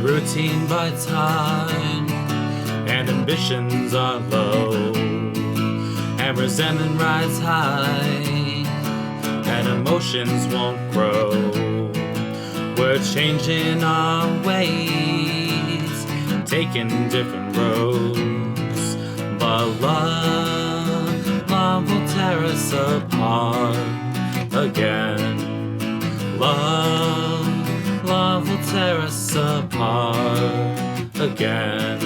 routine by time, and ambitions are low, and resentment rides high, and emotions won't grow. We're changing our ways, taking different roads, but love will tear us apart again. Love will tear us apart again.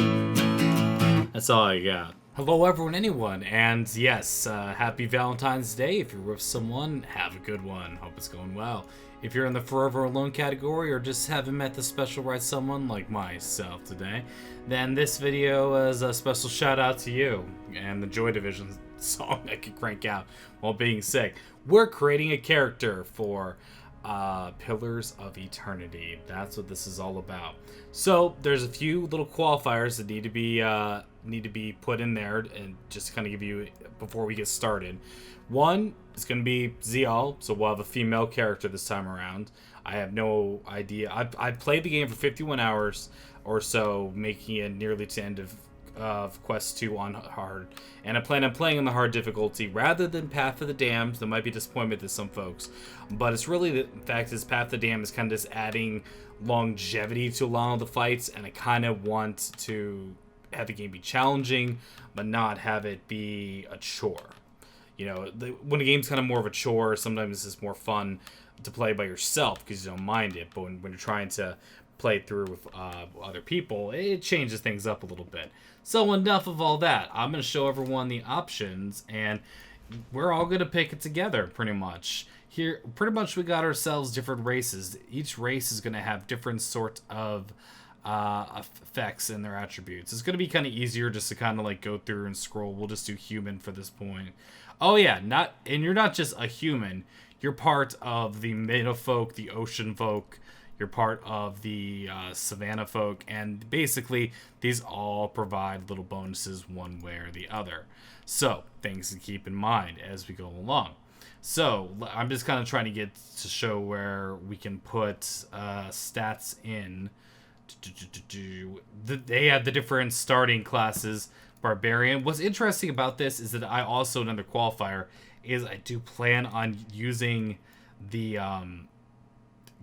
That's all I got. Hello everyone, anyone, and yes, happy Valentine's Day. If you're with someone, have a good one. Hope it's going well. If you're in the forever alone category or just haven't met the special right someone like myself today, then this video is a special shout out to you and the Joy Division song I could crank out while being sick. We're creating a character for Pillars of Eternity. That's what this is all about. So there's a few little qualifiers that need to be put in there, and just to kind of give you before we get started. One is going to be Ziyal, so we'll have a female character this time around. I have no idea. I've played the game for 51 hours or so, making it nearly to end of Quest 2 on hard, and I plan on playing on the hard difficulty rather than Path of the Damned. There might be disappointment to some folks, but it's really the fact is Path of the Damned is kind of just adding longevity to a lot of the fights, and I kind of want to have the game be challenging but not have it be a chore. You know, when a game's kind of more of a chore, sometimes it's more fun to play by yourself because you don't mind it, but when you're trying to play through with other people, it changes things up a little bit. So enough of all that. I'm going to show everyone the options, and we're all going to pick it together pretty much. Here, pretty much we got ourselves different races. Each race is going to have different sorts of effects in their attributes. It's going to be kind of easier just to kind of like go through and scroll. We'll just do human for this point. Oh yeah, you're not just a human. You're part of the meadow folk, the ocean folk. You're part of the savannah folk, and basically these all provide little bonuses one way or the other. So things to keep in mind as we go along. So I'm just kind of trying to get to show where we can put stats in. They have the different starting classes. Barbarian. What's interesting about this is that I also, another qualifier, is I do plan on using the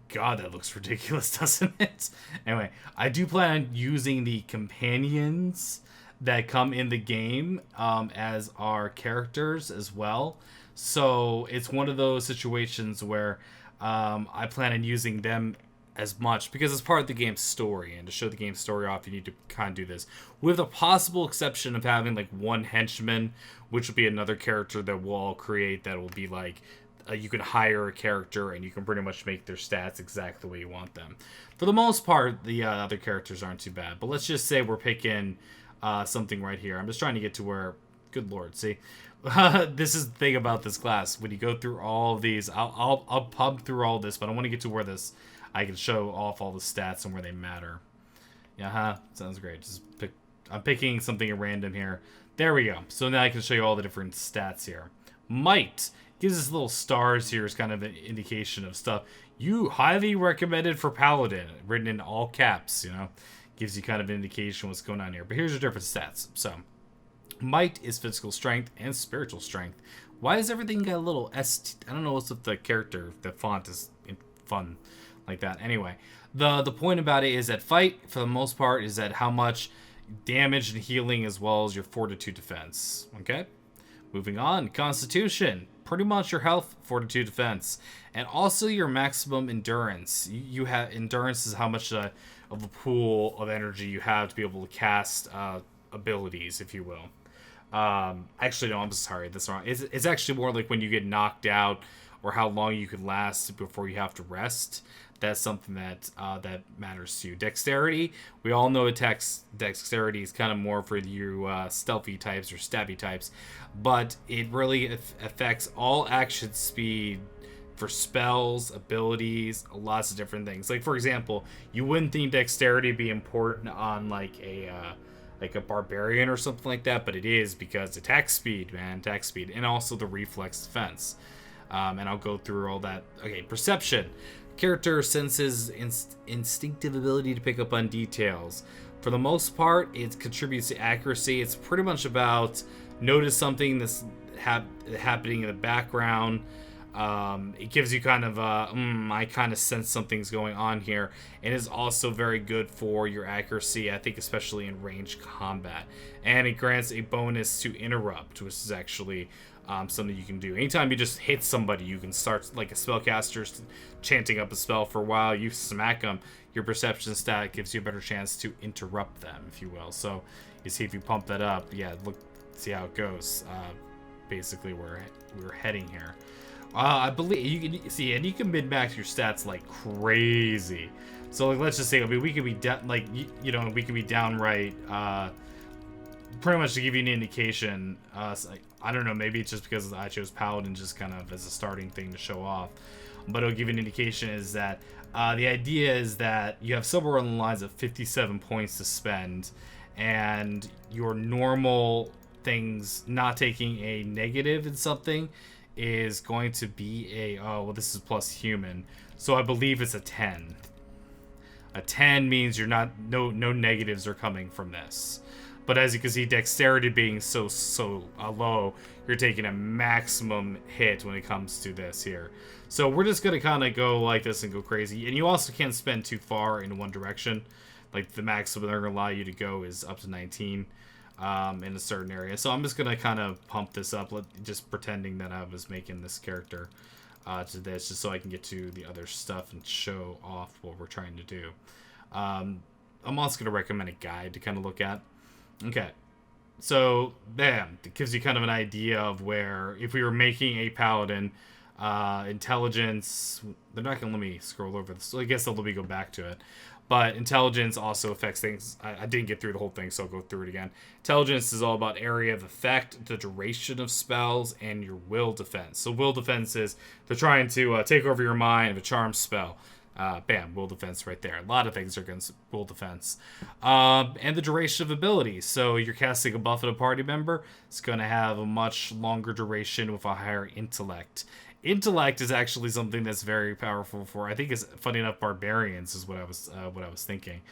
God, that looks ridiculous, doesn't it? Anyway, I do plan on using the companions that come in the game as our characters as well. So it's one of those situations where I plan on using them as much because it's part of the game's story, and to show the game's story off, you need to kind of do this with the possible exception of having like one henchman, which will be another character that we'll all create that will be like you can hire a character and you can pretty much make their stats exactly the way you want them. For the most part, the other characters aren't too bad, but let's just say we're picking something right here. I'm just trying to get to where, good lord, see, this is the thing about this class. When you go through all of these, I'll pub through all this, but I want to get to where this I can show off all the stats and where they matter. Yeah, sounds great. I'm picking something at random here. There we go. So now I can show you all the different stats here. Might gives us little stars here as kind of an indication of stuff. You highly recommended for Paladin, written in all caps, you know. Gives you kind of an indication what's going on here. But here's your different stats. So, might is physical strength and spiritual strength. Why is everything got a little ST? I don't know what's with the character. The font is fun like that. Anyway, the point about it is that fight, for the most part, is that how much damage and healing as well as your fortitude defense. Okay? Moving on. Constitution. Pretty much your health, fortitude, defense, and also your maximum endurance. You have endurance is how much of a pool of energy you have to be able to cast abilities, if you will. Actually, no, I'm sorry, that's wrong. It's actually more like when you get knocked out or how long you can last before you have to rest. That's something that that matters to you. Dexterity, we all know dexterity is kind of more for you stealthy types or stabby types, but it really affects all action speed for spells, abilities, lots of different things. Like, for example, you wouldn't think dexterity be important on like a barbarian or something like that, but it is because attack speed, and also the reflex defense. And I'll go through all that. Okay, perception. Character senses instinctive ability to pick up on details. For the most part, it contributes to accuracy. It's pretty much about notice something that's happening in the background. It gives you kind of I kind of sense something's going on here, and is also very good for your accuracy, I think, especially in ranged combat. And it grants a bonus to interrupt, which is actually something you can do. Anytime you just hit somebody, you can start, like a spellcaster chanting up a spell for a while, you smack them, your perception stat gives you a better chance to interrupt them, if you will. So you see, if you pump that up, yeah, look, see how it goes. Basically, we're heading here. I believe you can see, and you can min-max your stats like crazy. So, like, let's just say, I mean, we could be we could be downright. Pretty much to give you an indication. I don't know, maybe it's just because I chose Paladin just kind of as a starting thing to show off, but it'll give you an indication is that the idea is that you have somewhere on the lines of 57 points to spend, and your normal things not taking a negative in something is going to be a this is plus human, so I believe it's a 10. A 10 means you're not no negatives are coming from this. But as you can see, dexterity being so low, you're taking a maximum hit when it comes to this here. So we're just gonna kind of go like this and go crazy. And you also can't spend too far in one direction. Like, the maximum they're gonna allow you to go is up to 19 in a certain area. So I'm just gonna kind of pump this up, just pretending that I was making this character to this, just so I can get to the other stuff and show off what we're trying to do. I'm also gonna recommend a guide to kind of look at. Okay, so bam, it gives you kind of an idea of where, if we were making a paladin, intelligence, they're not gonna let me scroll over this, so I guess they'll let me go back to it. But intelligence also affects things. I didn't get through the whole thing, so I'll go through it again. Intelligence is all about area of effect, the duration of spells, and your will defense. So will defense is they're trying to take over your mind of a charm spell. Bam, will defense right there. A lot of things are against will defense. And the duration of abilities. So you're casting a buff at a party member, it's going to have a much longer duration with a higher intellect. Intellect is actually something that's very powerful for, I think, is funny enough, barbarians is what I was thinking.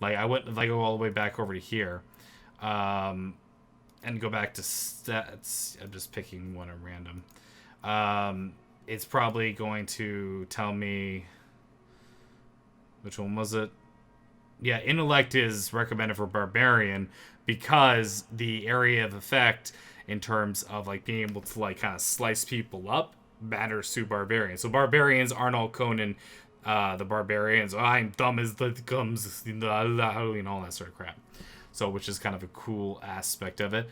Like, if I go all the way back over to here, and go back to stats, I'm just picking one at random. It's probably going to tell me, which one was it? Yeah, intellect is recommended for barbarian because the area of effect in terms of, like, being able to, like, kind of slice people up matters to barbarians. So barbarians aren't all Conan the barbarians. I'm dumb as the gums, and all that sort of crap. So, which is kind of a cool aspect of it.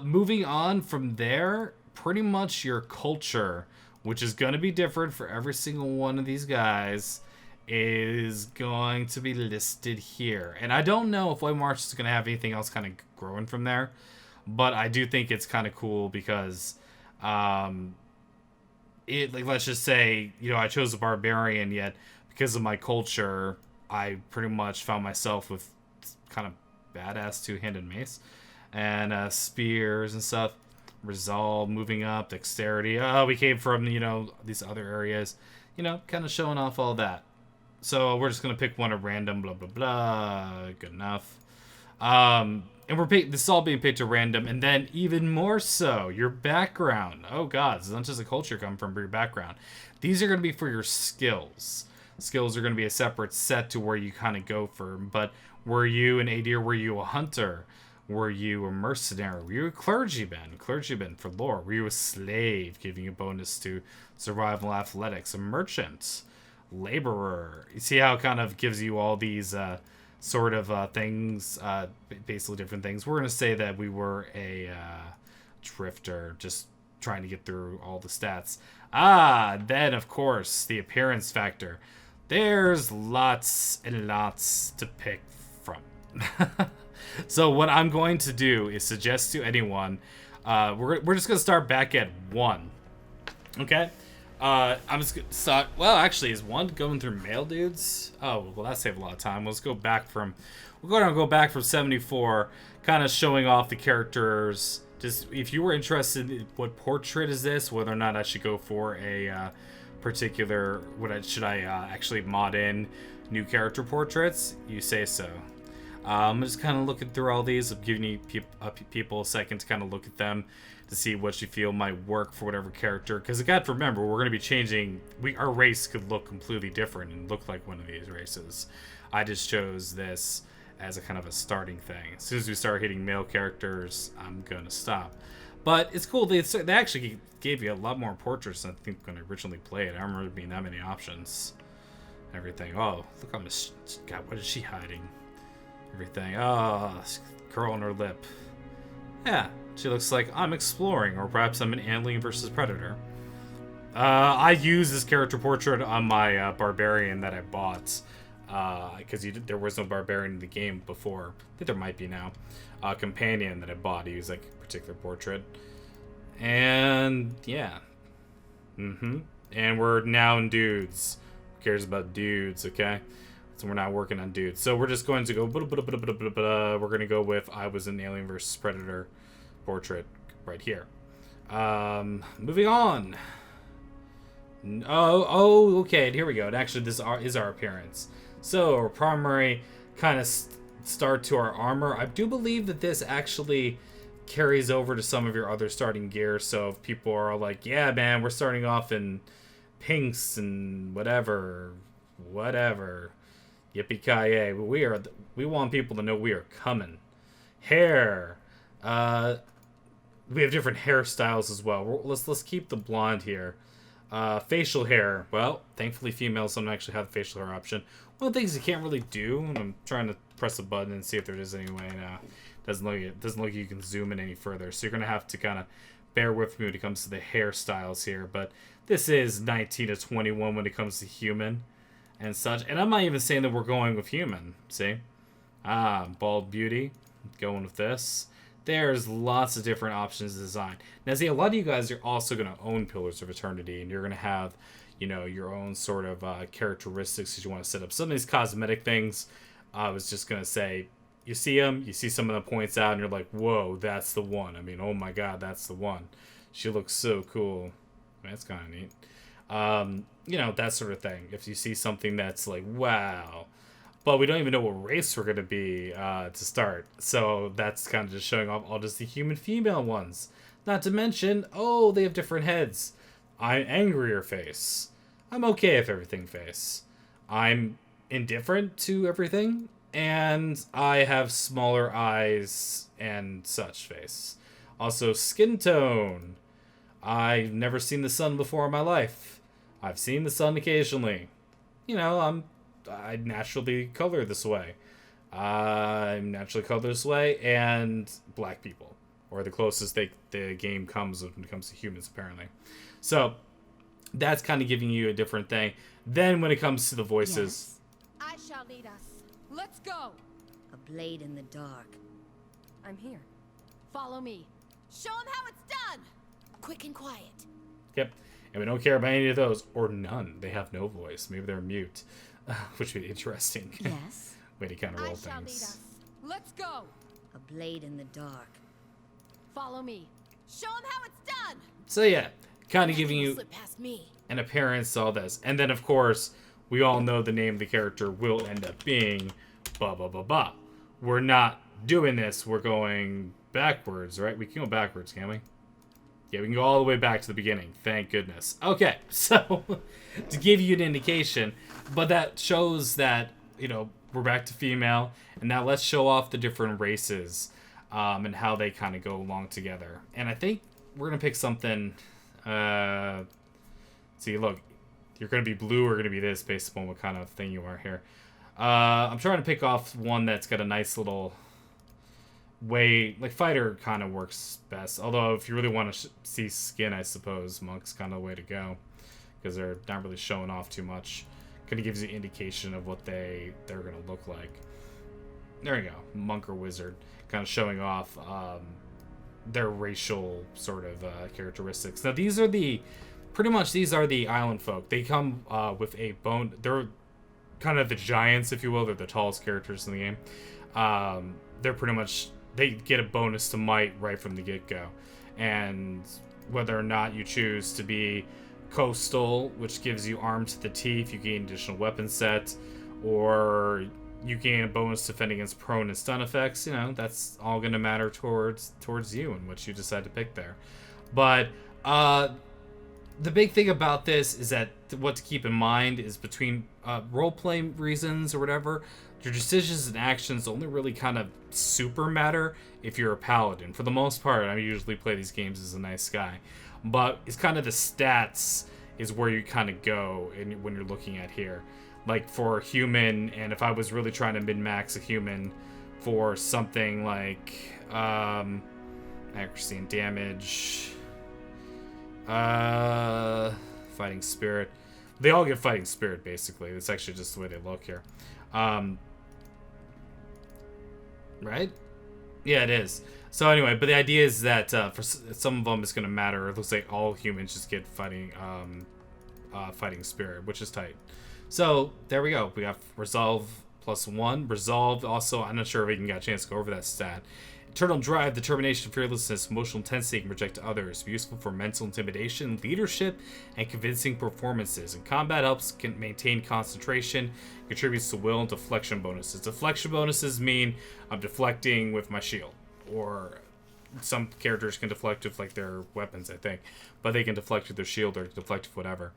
Moving on from there, pretty much your culture, which is going to be different for every single one of these guys, is going to be listed here. And I don't know if White March is going to have anything else kind of growing from there, but I do think it's kind of cool because like, let's just say, I chose a barbarian, yet because of my culture, I pretty much found myself with kind of badass two-handed mace and spears and stuff. Resolve, moving up, dexterity. We came from, these other areas, kind of showing off all that. So we're just going to pick one at random, blah, blah, blah. Good enough. And this is all being picked at random. And then even more so, your background. Oh, God. It's not just a culture coming from your background. These are going to be for your skills. Skills are going to be a separate set to where you kind of go for. But were you an AD, or were you a hunter? Were you a mercenary? Were you a clergyman? Clergyman for lore. Were you a slave, giving you a bonus to survival athletics? A merchant? Laborer. You see how it kind of gives you all these sort of things, basically different things. We're going to say that we were a drifter, just trying to get through all the stats. Then, of course, the appearance factor. There's lots and lots to pick from. So what I'm going to do is suggest to anyone, we're just going to start back at 1. Okay? I'm just gonna start. Well, actually, is 1 going through male dudes? Oh, well, that saved a lot of time. Let's go back from. Go back from 74, kind of showing off the characters. Just if you were interested in what portrait is this, whether or not I should go for a particular, should I actually mod in new character portraits? You say so. I'm just kind of looking through all these. I'm giving you people a second to kind of look at them to see what you feel might work for whatever character. Because you got to remember, we're going to be changing. Our race could look completely different and look like one of these races. I just chose this as a kind of a starting thing. As soon as we start hitting male characters, I'm going to stop. But it's cool. They actually gave you a lot more portraits than I think when I originally played. I don't remember there being that many options. Everything. Oh, look how much. God, what is she hiding? Everything. Oh, curl on her lip. Yeah, she looks like I'm exploring, or perhaps I'm an alien versus predator. I used this character portrait on my Barbarian that I bought. Because there was no Barbarian in the game before. I think there might be now. Companion that I bought. He was like a particular portrait. And yeah. And we're now in dudes. Who cares about dudes, okay? So we're not working on dudes. So we're just going to go. We're going to go with I was an alien versus predator portrait right here. Moving on. Oh, okay. Here we go. And actually, this is our appearance. So our primary kind of start to our armor. I do believe that this actually carries over to some of your other starting gear. So if people are like, yeah, man, we're starting off in pinks and whatever. Yippee-ki-yay. We want people to know we are coming. Hair. We have different hairstyles as well. Let's keep the blonde here. Facial hair. Well, thankfully females don't actually have the facial hair option. One of the things you can't really do, and I'm trying to press a button and see if there is any way. No, doesn't look like you can zoom in any further. So you're gonna have to kind of bear with me when it comes to the hairstyles here. But this is 19 to 21 when it comes to human and such. And I'm not even saying that we're going with human. See, bald beauty, going with this. There's lots of different options to design. Now, see, a lot of you guys are also going to own Pillars of Eternity, and you're going to have, your own sort of characteristics that you want to set up. Some of these cosmetic things, I was just going to say, you see them, you see some of the points out, and you're like, whoa, that's the one. I mean, oh my god, that's the one. She looks so cool. That's kind of neat. That sort of thing. If you see something that's like, wow. But we don't even know what race we're going to be to start. So that's kind of just showing off all just the human female ones. Not to mention, they have different heads. I'm angrier face. I'm okay with everything face. I'm indifferent to everything. And I have smaller eyes and such face. Also, skin tone. I've never seen the sun before in my life. I've seen the sun occasionally. I naturally color this way. I'm naturally colored this way, and black people, or the closest the game comes when it comes to humans, apparently. So that's kind of giving you a different thing. Then when it comes to the voices, I shall lead us. Let's go. A blade in the dark. I'm here. Follow me. Show them how it's done. Quick and quiet. Yep. And we don't care about any of those, or none. They have no voice. Maybe they're mute. Which would be interesting. Yes. Way to kind of roll I shall lead things. us. Let's go. A blade in the dark. Follow me. Show them how it's done. So yeah, kind of giving you Slip past me. an appearance to all this. And then, of course, we all know the name of the character will end up being ba ba ba ba. We're not doing this. We're going backwards, right? We can go backwards, can't we? Yeah, we can go all the way back to the beginning. Thank goodness. Okay, so to give you an indication, but that shows that, we're back to female. And now let's show off the different races and how they kind of go along together. And I think we're going to pick something. See, look, you're going to be blue or going to be this based upon what kind of thing you are here. I'm trying to pick off one that's got a nice little way, like fighter kind of works best. Although if you really want to see skin, I suppose monk's kind of the way to go because they're not really showing off too much. Kind of gives you an indication of what they're going to look like. There you go, monk or wizard, kind of showing off their racial sort of characteristics. Now these are the island folk. They come with a bone. They're kind of the giants, if you will. They're the tallest characters in the game. They're pretty much, they get a bonus to might right from the get-go. And whether or not you choose to be Coastal, which gives you armed to the teeth. You gain additional weapon set, or you gain a bonus defending against prone and stun effects. You know, that's all going to matter towards you and what you decide to pick there. But the big thing about this is that what to keep in mind is between role-playing reasons or whatever, your decisions and actions only really kind of super matter if you're a paladin. For the most part, I usually play these games as a nice guy. But it's kind of the stats is where you kind of go when you're looking at here. Like for a human, and if I was really trying to min-max a human for something like accuracy and damage, fighting spirit. They all get fighting spirit, basically. It's actually just the way they look here. Right? Yeah, it is. So anyway, but the idea is that for some of them it's going to matter. It looks like all humans just get fighting spirit, which is tight. So there we go. We got resolve +1. Resolve also, I'm not sure if we even got a chance to go over that stat. Internal drive, determination, fearlessness, emotional intensity can project to others. Useful for mental intimidation, leadership, and convincing performances. In combat, helps can maintain concentration, contributes to will and deflection bonuses. Deflection bonuses mean I'm deflecting with my shield, or some characters can deflect with like their weapons, I think, but they can deflect with their shield or deflect with whatever.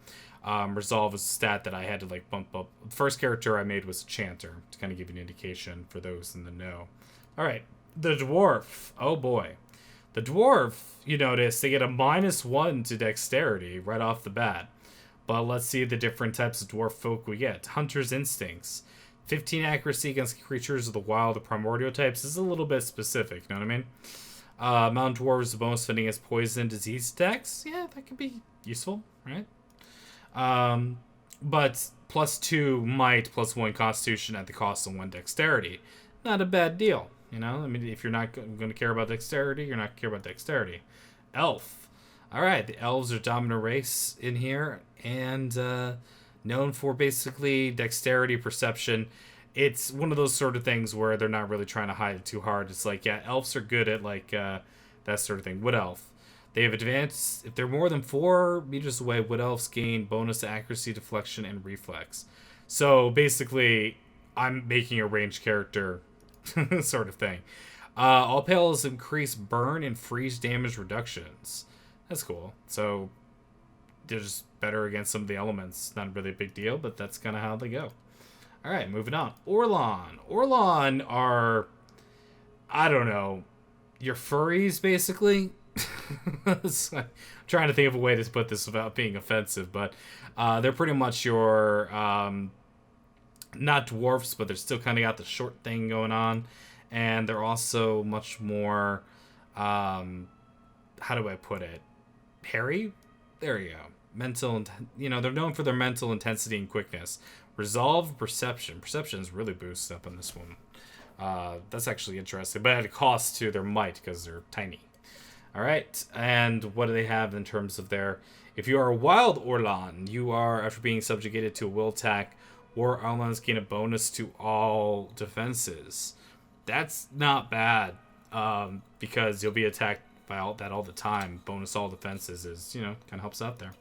Resolve is a stat that I had to like bump up. The first character I made was a Chanter to kind of give you an indication for those in the know. All right. The Dwarf. Oh boy. The Dwarf, you notice, they get a -1 to dexterity right off the bat. But let's see the different types of dwarf folk we get. Hunter's Instincts. 15 accuracy against creatures of the wild or primordial types. This is a little bit specific, you know what I mean? Mountain Dwarves, the bonus defending against poison, disease attacks. Yeah, that could be useful, right? But +2 might, +1 constitution at the cost of 1 dexterity. Not a bad deal. You know, I mean, if you're not going to care about dexterity, you're not going to care about dexterity. Elf. All right, the elves are dominant race in here, and known for basically dexterity, perception. It's one of those sort of things where they're not really trying to hide it too hard. It's like, yeah, elves are good at like that sort of thing. Wood elf. They have advanced, if they're more than 4 meters away, wood elves gain bonus accuracy, deflection, and reflex. So basically, I'm making a ranged character sort of thing. All pales increase burn and freeze damage reductions. That's cool. So they're just better against some of the elements. Not really a big deal, but that's kind of how they go. All right, moving on. Orlon. Orlon are, I don't know, your furries, basically. I'm trying to think of a way to put this without being offensive, but they're pretty much your not dwarfs, but they're still kind of got the short thing going on, and they're also much more how do I put it, hairy. There you go. They're known for their mental intensity and quickness. Resolve, perception is really boosted up on this one. That's actually interesting, but at a cost to their might because they're tiny. All right, and what do they have in terms of their, if you are a wild Orlon, you are, after being subjugated to a will attack, or Orlons gain a bonus to all defenses. That's not bad, because you'll be attacked by all the time. Bonus all defenses is, kind of helps out there.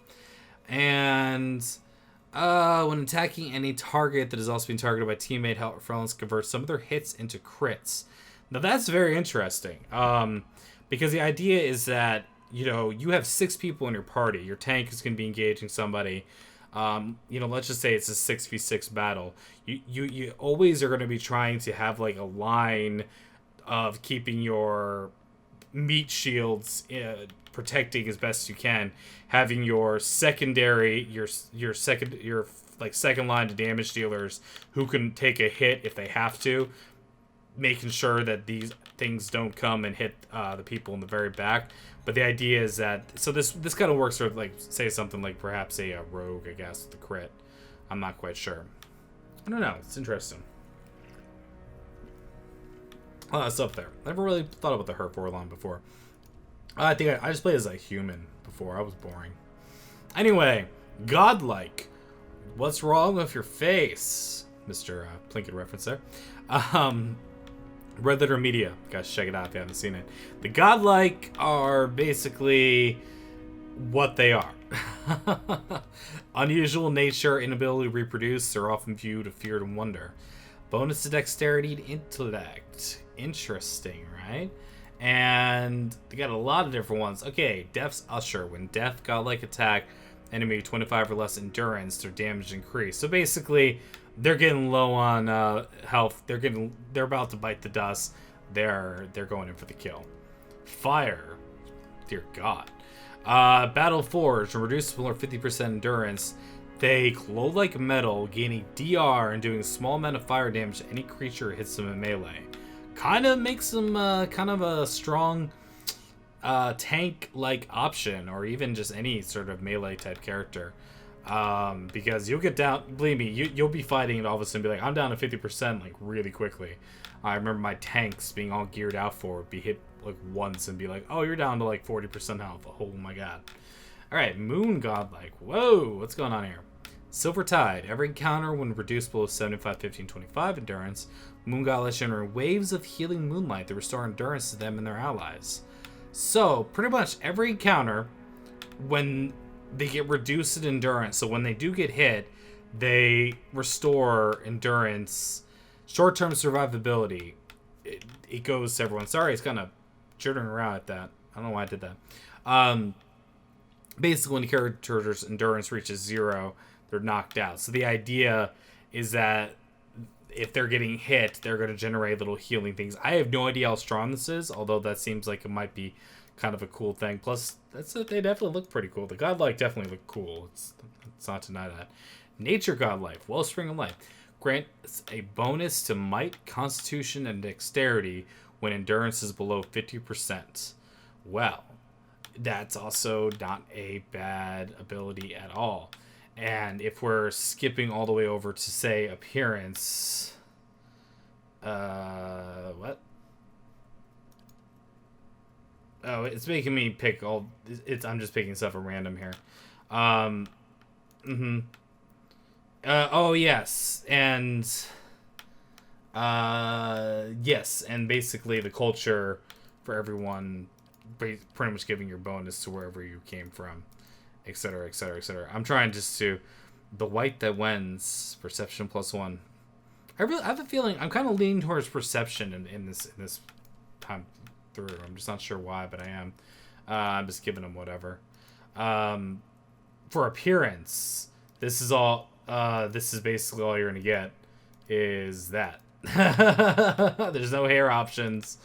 And when attacking any target that is also being targeted by teammate, Orlons convert some of their hits into crits. Now that's very interesting, because the idea is that, you have 6 people in your party. Your tank is going to be engaging somebody. Let's just say it's a 6v6 battle. You always are going to be trying to have like a line of keeping your meat shields protecting as best you can, having your secondary, your second line to damage dealers who can take a hit if they have to, making sure that these things don't come and hit the people in the very back. But the idea is that, so this kind of works for, like, say something like perhaps a rogue, I guess, with the crit. I'm not quite sure. I don't know. It's interesting. Oh, that's up there. Never really thought about the Herp Orlon before. I think I just played as a human before. I was boring. Anyway, Godlike. What's wrong with your face? Mr. Plinkett reference there. Red Letter Media. Guys, check it out if you haven't seen it. The Godlike are basically what they are. Unusual nature, inability to reproduce are often viewed with fear and wonder. Bonus to dexterity and intellect. Interesting, right? And they got a lot of different ones. Okay, Death's Usher. When Death Godlike attack enemy 25 or less endurance, their damage increase. So basically, they're getting low on health. They're about to bite the dust. They're going in for the kill. Fire. Dear God. Battle Forge, reducible or 50% endurance. They glow like metal, gaining DR and doing a small amount of fire damage to any creature hits them in melee. Kind of makes them kind of a strong tank-like option, or even just any sort of melee type character. Because you'll get down, believe me, you'll be fighting and all of a sudden be like, I'm down to 50% like really quickly. I remember my tanks being all geared out for it, be hit like once and be like, oh, you're down to like 40% health. Oh my god. Alright, Moon Godlike. Whoa, what's going on here? Silver Tide. Every encounter when reduced below 75, 15, 25 endurance, Moon Godlike generate waves of healing moonlight that restore endurance to them and their allies. So, pretty much every encounter, when they get reduced in endurance, so when they do get hit, they restore endurance, short-term survivability. It goes to everyone. Sorry, it's kind of jittering around at that. I don't know why I did that. Basically, when the character's endurance reaches 0, they're knocked out. So the idea is that if they're getting hit, they're going to generate little healing things. I have no idea how strong this is, although that seems like it might be kind of a cool thing. Plus, they definitely look pretty cool. The Godlike definitely look cool. Let's not deny that. Nature Godlike, Wellspring of Life. Grants a bonus to might, constitution, and dexterity when endurance is below 50%. Well, that's also not a bad ability at all. And if we're skipping all the way over to, say, appearance... what? Oh, it's making me pick all... I'm just picking stuff at random here. Oh, yes. And... yes. And basically the culture for everyone... pretty much giving your bonus to wherever you came from, etc., etc., etc. I'm trying just to the white that wins perception +1. I have a feeling I'm kind of leaning towards perception in this time through. I'm just not sure why, but I am. I'm just giving them whatever. For appearance, this is all. This is basically all you're gonna get. Is that there's no hair options.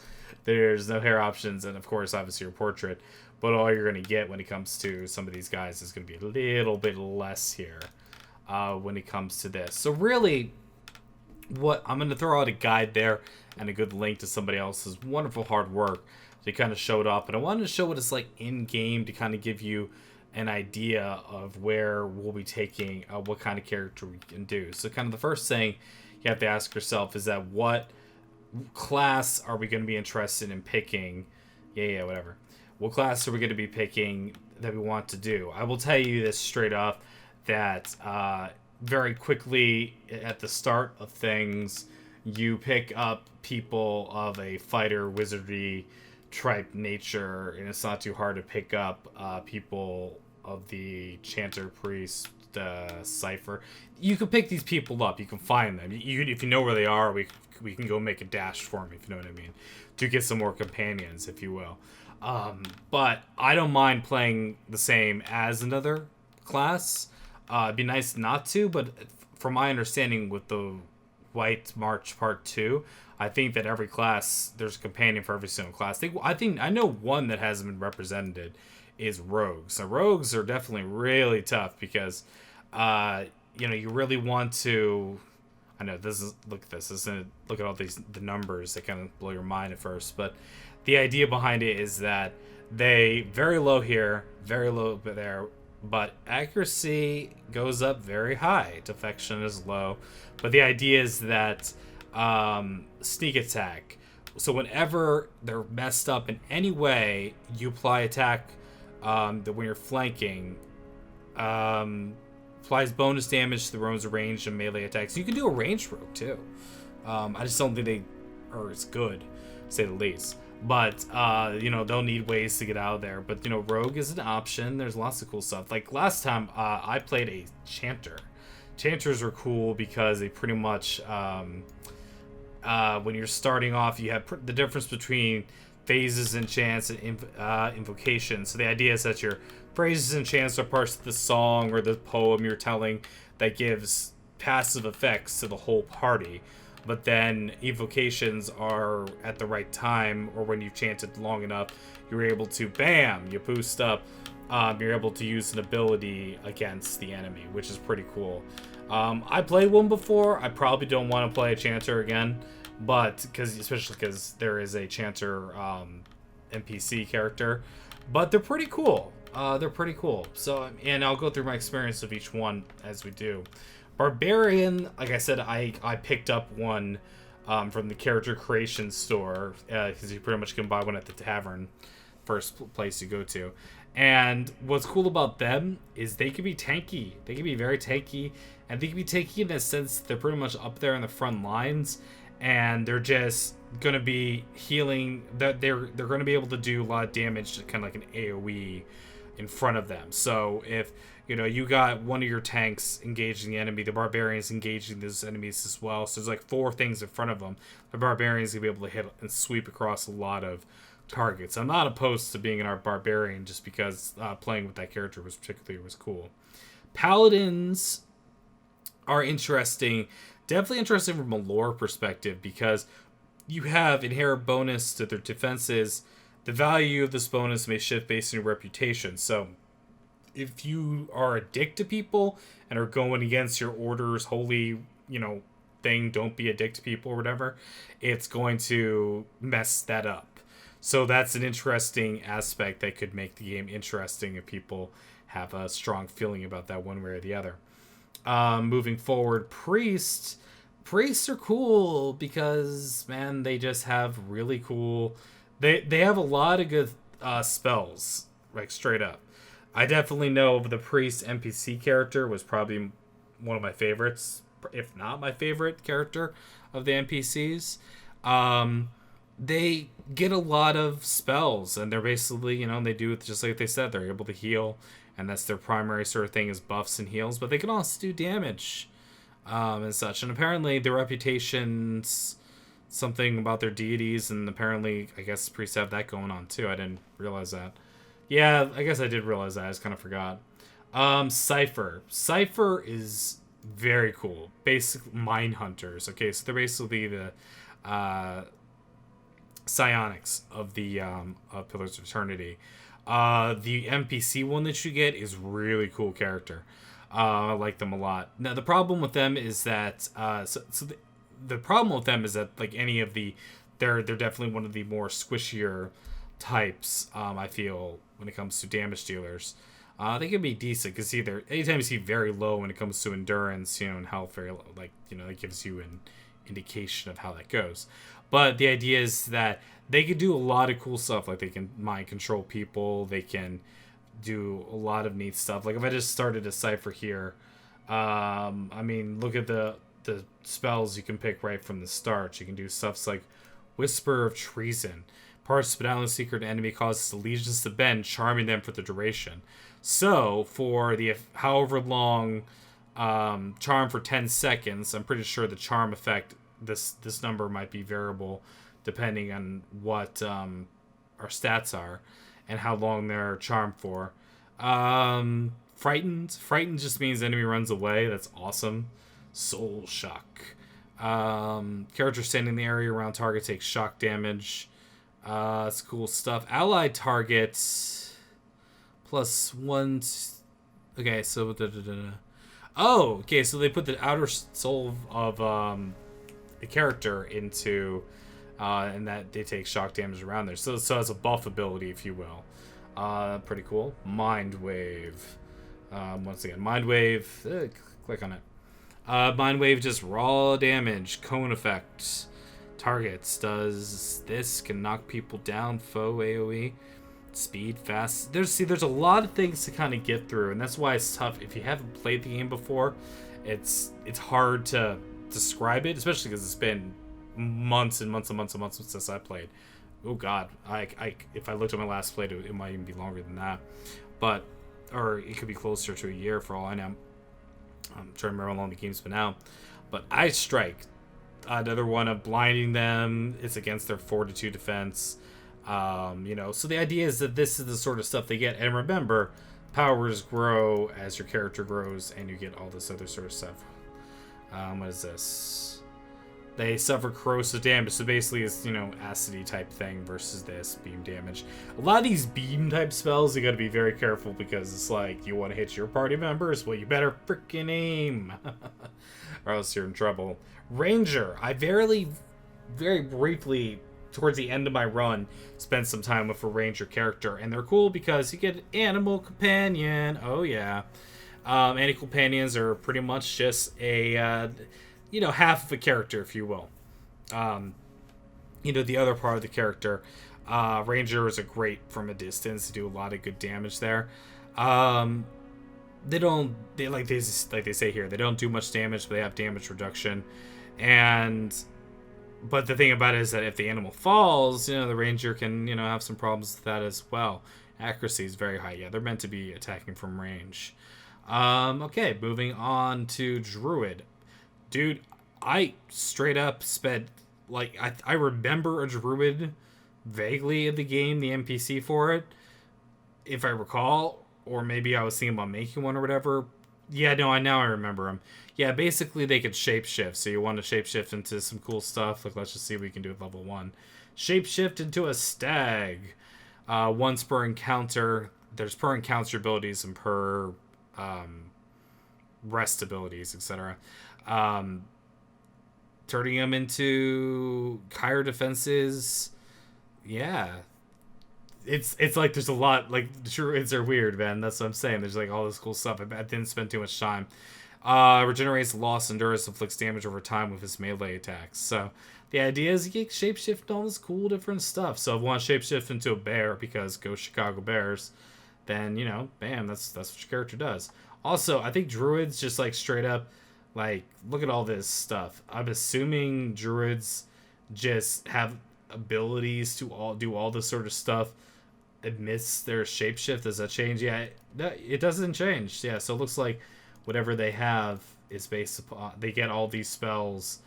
There's no hair options, and of course, obviously, your portrait. But all you're going to get when it comes to some of these guys is going to be a little bit less here when it comes to this. So really, what I'm going to throw out a guide there and a good link to somebody else's wonderful hard work to kind of show it up. And I wanted to show what it's like in-game to kind of give you an idea of where we'll be taking what kind of character we can do. So kind of the first thing you have to ask yourself is that what class are we going to be interested in picking? Whatever. What class are we going to be picking that we want to do? I will tell you this straight up, that very quickly at the start of things, you pick up people of a fighter, wizardry type nature, and it's not too hard to pick up people of the Chanter, priest, cipher. You can pick these people up. You can find them. If you know where they are, we can go make a dash for them, if you know what I mean, to get some more companions, if you will. But I don't mind playing the same as another class. It'd be nice not to, but from my understanding with the White March Part 2, I think that every class, there's a companion for every single class. I know one that hasn't been represented is rogues. So rogues are definitely really tough because, you really want to... I know look at this. Look at all the numbers that kind of blow your mind at first, but the idea behind it is that they very low here, very low there, but accuracy goes up very high. Defection is low, but the idea is that sneak attack. So whenever they're messed up in any way, you apply attack when you're flanking. Applies bonus damage to the rogue's ranged and melee attacks. You can do a ranged rogue too. I just don't think it's good, to say the least. But they'll need ways to get out of there. But rogue is an option. There's lots of cool stuff. Like last time, I played a Chanter. Chanters are cool because they pretty much when you're starting off, you have the difference between phases and chants and invocations. So the idea is that your phrases and chants are parts of the song or the poem you're telling that gives passive effects to the whole party. But then evocations are at the right time, or when you've chanted long enough, you're able to, bam, you boost up. You're able to use an ability against the enemy, which is pretty cool. I played one before. I probably don't want to play a Chanter again, but especially because there is a Chanter NPC character. But they're pretty cool. So, and I'll go through my experience of each one as we do. Barbarian, like I said, I picked up one from the character creation store because you pretty much can buy one at the tavern, first place you go to. And what's cool about them is they can be tanky. They can be very tanky, and they can be tanky in the sense they're pretty much up there in the front lines, and they're just gonna be healing. They're gonna be able to do a lot of damage, kind of like an AOE in front of them. So if you got one of your tanks engaging the enemy, the barbarian's engaging those enemies as well. So there's like 4 things in front of them. The barbarian's gonna be able to hit and sweep across a lot of targets. I'm not opposed to being an barbarian just because playing with that character was cool. Paladins are interesting, definitely interesting from a lore perspective, because you have inherent bonus to their defenses. The value of this bonus may shift based on your reputation. So if you are a dick to people and are going against your order's holy, thing, don't be a dick to people or whatever, it's going to mess that up. So that's an interesting aspect that could make the game interesting if people have a strong feeling about that one way or the other. Moving forward, priests are cool because, man, they just have really cool... They have a lot of good spells, like straight up. I definitely know the priest NPC character was probably one of my favorites, if not my favorite character of the NPCs. They get a lot of spells, and they're basically, they do it just like they said. They're able to heal, and that's their primary sort of thing, is buffs and heals. But they can also do damage and such. And apparently their reputation's something about their deities, and apparently, I guess, priests have that going on too. I didn't realize that. Yeah, I guess I did realize that. I just kind of forgot. Cypher is very cool. Basic mine hunters. Okay, so they're basically the psionics of the of Pillars of Eternity. The NPC one that you get is really cool character. I like them a lot. Now the problem with them is that the problem with them is that, like any of they're definitely one of the more squishier types. I feel when it comes to damage dealers, they can be decent because anytime you see very low when it comes to endurance, and health very low, like that gives you an indication of how that goes. But the idea is that they can do a lot of cool stuff. Like they can mind control people. They can do a lot of neat stuff. Like if I just started a cipher here, look at the spells you can pick right from the start. You can do stuff like Whisper of Treason. Parts of the secret enemy causes the legions to bend, charming them for the duration. So for the however long charm for 10 seconds, I'm pretty sure the charm effect, this number might be variable depending on what our stats are and how long they're charmed for. Frightened just means enemy runs away. That's awesome. Soul shock. Character standing in the area around target takes shock damage. That's cool stuff. Allied targets +1. Okay, so okay, so they put the outer soul of the character into and that they take shock damage around there. So it's a buff ability, if you will. Pretty cool. Mind Wave. Once again, Mind Wave. Click on it. Mind Wave just raw damage. Cone effect. Targets does this, can knock people down, foe AoE, speed, fast. There's a lot of things to kind of get through, and that's why it's tough. If you haven't played the game before, it's hard to describe it, especially because it's been months and months and months and months since I played. Oh god, I if I looked at my last playthrough, it might even be longer than that, but or it could be closer to a year for all I know. I'm trying to remember how long the game's been out, but I strike. Another one of blinding them. It's against their fortitude defense. You know, so the idea is that this is the sort of stuff they get. And remember, powers grow as your character grows, and you get all this other sort of stuff. What is this? They suffer corrosive damage, so basically it's, you know, acidy type thing versus this beam damage. A lot of these beam type spells, you gotta be very careful because it's like, you want to hit your party members? Well, you better freaking aim, or else you're in trouble. Ranger, I very briefly, towards the end of my run, spent some time with a ranger character, and they're cool because you get an animal companion. Oh yeah. Animal companions are pretty much just a, you know, half of a character, if you will. You know, the other part of the character. Rangers are great from a distance. They do a lot of good damage there. They like they say here, they don't do much damage, but they have damage reduction. But the thing about it is that if the animal falls, you know, the ranger can, you know, have some problems with that as well. Accuracy is very high. Yeah, they're meant to be attacking from range. Okay, moving on to Druid. Dude, I straight up spent, like, I remember a Druid vaguely in the game, the NPC for it, if I recall, or maybe I was thinking about making one or whatever. Yeah, no, now I remember him. Yeah, basically they could shapeshift, so you want to shapeshift into some cool stuff. Like, let's just see what we can do with level 1. Shapeshift into a stag. Once per encounter. There's per encounter abilities and per rest abilities, etc. Turning them into higher defenses. Yeah. It's like there's a lot, like, druids are weird, man. That's what I'm saying. There's like all this cool stuff. I didn't spend too much time. Regenerates lost endurance, inflicts damage over time with his melee attacks. So the idea is you get shapeshift and all this cool different stuff. So if you want to shapeshift into a bear because go Chicago Bears, then, you know, bam, that's what your character does. Also, I think druids just like straight up, like, look at all this stuff. I'm assuming druids just have abilities to do all this sort of stuff amidst their shapeshift. Does that change? Yeah, it doesn't change. Yeah, so it looks like whatever they have is based upon, they get all these spells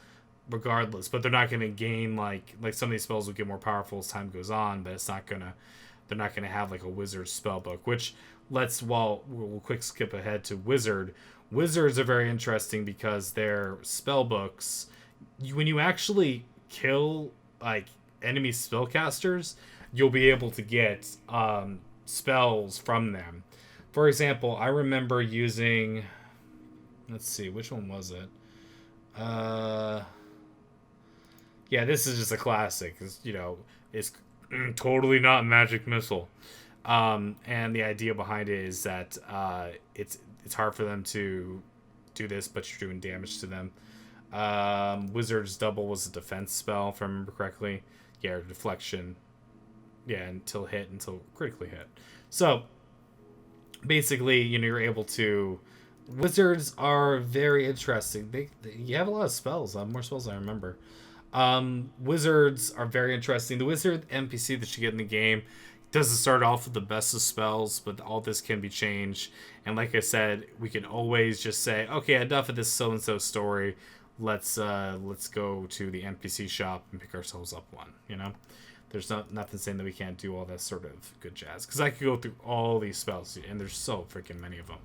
regardless, but they're not going to gain like some of these spells will get more powerful as time goes on, but they're not gonna have like a wizard spell book. Which we'll quick skip ahead to wizard. Wizards are very interesting because their spell books, when you actually kill like enemy spellcasters, you'll be able to get spells from them. For example, I remember using, let's see, which one was it? Yeah, this is just a classic. You know, it's totally not magic missile. And the idea behind it is that it's hard for them to do this, but you're doing damage to them. Wizard's Double was a defense spell, if I remember correctly. Yeah, deflection. Yeah, until critically hit. So basically, you know, you're able to. Wizards are very interesting. You have a lot of spells. More spells than I remember. Wizards are very interesting. The wizard NPC that you get in the game doesn't start off with the best of spells, but all this can be changed. And like I said, we can always just say, okay, enough of this so-and-so story. Let's go to the NPC shop and pick ourselves up one, you know? There's nothing saying that we can't do all that sort of good jazz. Because I could go through all these spells, and there's so freaking many of them.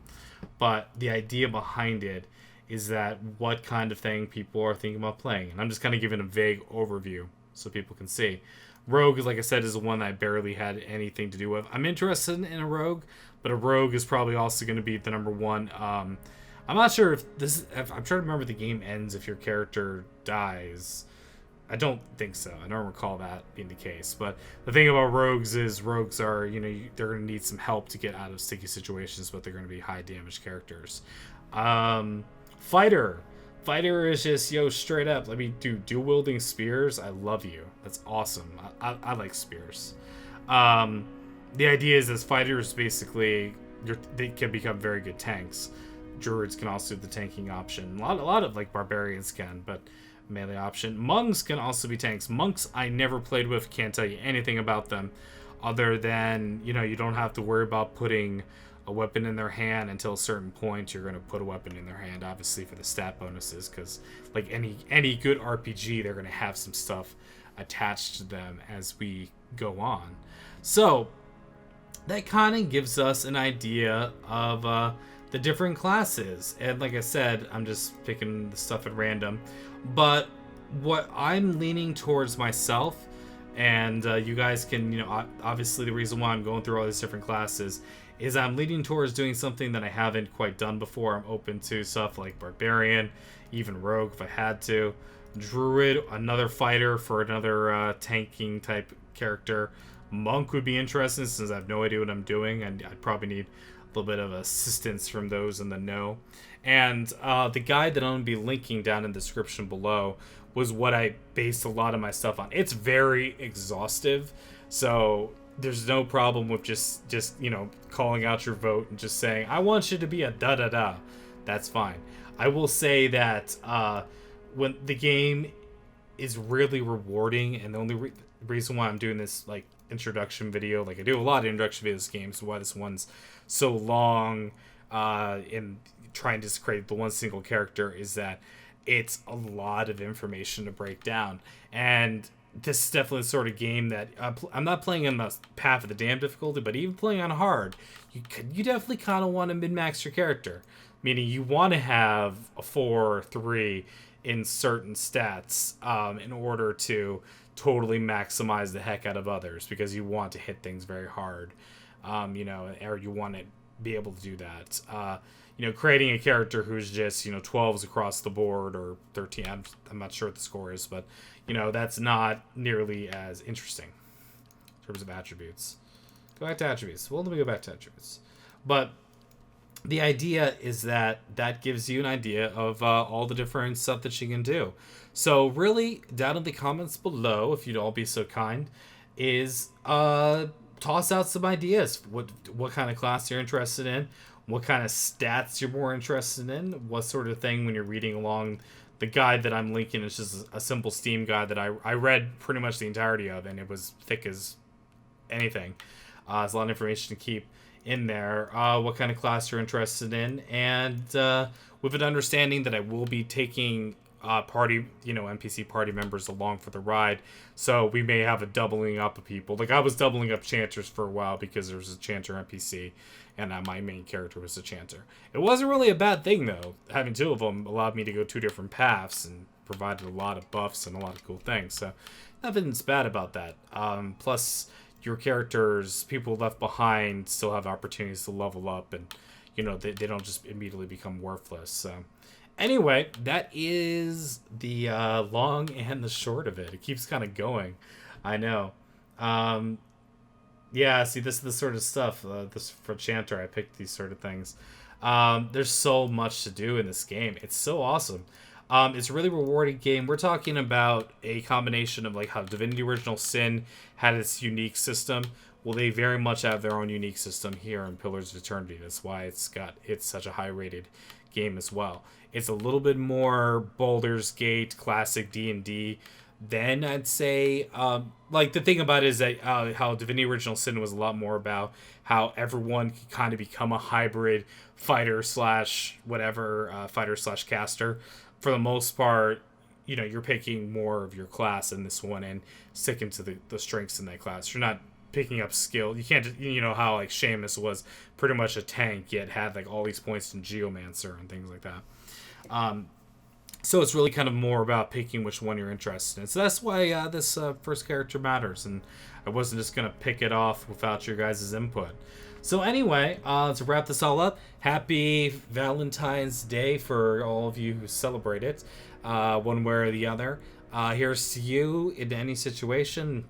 But the idea behind it is that what kind of thing people are thinking about playing. And I'm just kind of giving a vague overview so people can see. Rogue, like I said, is the one that I barely had anything to do with. I'm interested in a rogue, but a rogue is probably also going to be the number one. I'm not sure if I'm trying to remember if the game ends if your character dies. I don't think so. I don't recall that being the case. But the thing about rogues is rogues are, you know, they're going to need some help to get out of sticky situations, but they're going to be high damage characters. Fighter is just, yo, straight up. Let me do dual wielding spears. I love you. That's awesome. I like spears. The idea is as fighters, basically, they can become very good tanks. Druids can also do the tanking option. A lot of like barbarians can, but melee option. Monks can also be tanks. Monks I never played with, can't tell you anything about them other than, you know, you don't have to worry about putting a weapon in their hand until a certain point. You're going to put a weapon in their hand, obviously, for the stat bonuses, because like any good RPG, they're going to have some stuff attached to them as we go on. So that kind of gives us an idea of the different classes. And like I said, I'm just picking the stuff at random. But what I'm leaning towards myself, and you guys can, you know, obviously the reason why I'm going through all these different classes is I'm leaning towards doing something that I haven't quite done before. I'm open to stuff like Barbarian, even Rogue if I had to. Druid, another fighter for another tanking type character. Monk would be interesting since I have no idea what I'm doing, and I'd probably need a little bit of assistance from those in the know. And the guide that I'm going to be linking down in the description below was what I based a lot of my stuff on. It's very exhaustive, so there's no problem with just you know, calling out your vote and just saying, I want you to be a da-da-da. That's fine. I will say that when the game is really rewarding, and the only reason why I'm doing this like introduction video, like I do a lot of introduction videos to games, why this one's so long in trying to create the one single character, is that it's a lot of information to break down. And this is definitely the sort of game that I'm not playing on the Path of the Damned difficulty, but even playing on hard, you definitely kind of want to min-max your character, meaning you want to have a 4 or 3 in certain stats in order to totally maximize the heck out of others, because you want to hit things very hard, you know, or you want to be able to do that. You know, creating a character who's just, you know, 12s across the board or 13, I'm not sure what the score is, but, you know, that's not nearly as interesting in terms of attributes. Go back to attributes. Well, let me go back to attributes. But the idea is that that gives you an idea of all the different stuff that you can do. So really, down in the comments below, if you'd all be so kind, is toss out some ideas. What kind of class you're interested in, what kind of stats you're more interested in, what sort of thing when you're reading along. The guide that I'm linking is just a simple Steam guide that I read pretty much the entirety of, and it was thick as anything. There's a lot of information to keep in there. What kind of class you're interested in, and with an understanding that I will be taking NPC party members along for the ride, so we may have a doubling up of people. Like I was doubling up Chanters for a while because there was a Chanter NPC, and my main character was a Chanter. It wasn't really a bad thing though. Having 2 of them allowed me to go 2 different paths and provided a lot of buffs and a lot of cool things. So nothing's bad about that. Plus, your characters, people left behind, still have opportunities to level up, and you know they don't just immediately become worthless. So anyway, that is the long and the short of it. It keeps kind of going. I know. Yeah, see, this is the sort of stuff. This for Chanter, I picked these sort of things. There's so much to do in this game. It's so awesome. It's a really rewarding game. We're talking about a combination of like how Divinity Original Sin had its unique system. Well, they very much have their own unique system here in Pillars of Eternity. That's why it's such a high-rated game as well. It's a little bit more Baldur's Gate, classic D&D. Then I'd say, like the thing about it is that how Divinity Original Sin was a lot more about how everyone could kind of become a hybrid fighter slash caster. For the most part, you know, you're picking more of your class in this one and sticking to the strengths in that class. You're not picking up skill. You can't, you know, how like Seamus was pretty much a tank, yet had like all these points in Geomancer and things like that. So it's really kind of more about picking which one you're interested in. So that's why this first character matters, and I wasn't just going to pick it off without your guys' input. So anyway, to wrap this all up, happy Valentine's Day for all of you who celebrate it, one way or the other. Here's to you in any situation.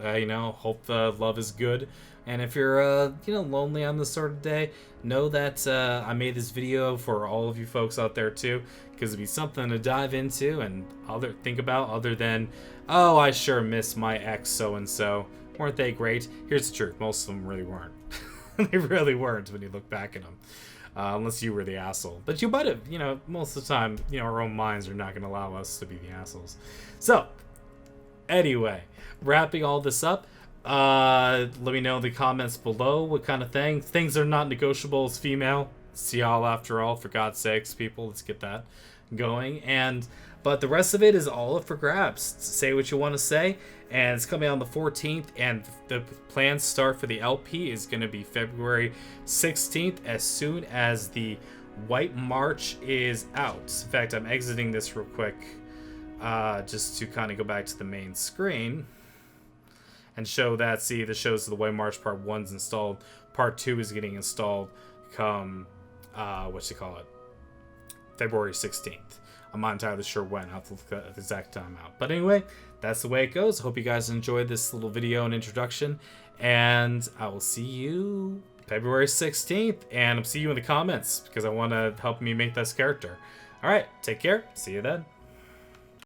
You know, hope the love is good. And if you're, lonely on this sort of day, know that I made this video for all of you folks out there too, because it'd be something to dive into and think about other than, oh, I sure miss my ex so-and-so. Weren't they great? Here's the truth. Most of them really weren't. They really weren't when you look back at them. unless you were the asshole. But you might have, you know, most of the time, you know, our own minds are not going to allow us to be the assholes. So, anyway, wrapping all this up, let me know in the comments below what kind of things are not negotiable as female. Ziyal, after all, for God's sakes, people, let's get that going. But the rest of it is all up for grabs. Say what you want to say, and it's coming on the 14th, and the planned start for the LP is going to be February 16th, as soon as the White March is out. In fact, I'm exiting this real quick, just to kind of go back to the main screen and show that. See, this shows the White March Part 1's installed. Part 2 is getting installed come, February 16th. I'm not entirely sure when. I'll have to look at the exact time out. But anyway, that's the way it goes. Hope you guys enjoyed this little video and introduction. And I will see you February 16th. And I'll see you in the comments, because I want to help me make this character. Alright, take care. See you then.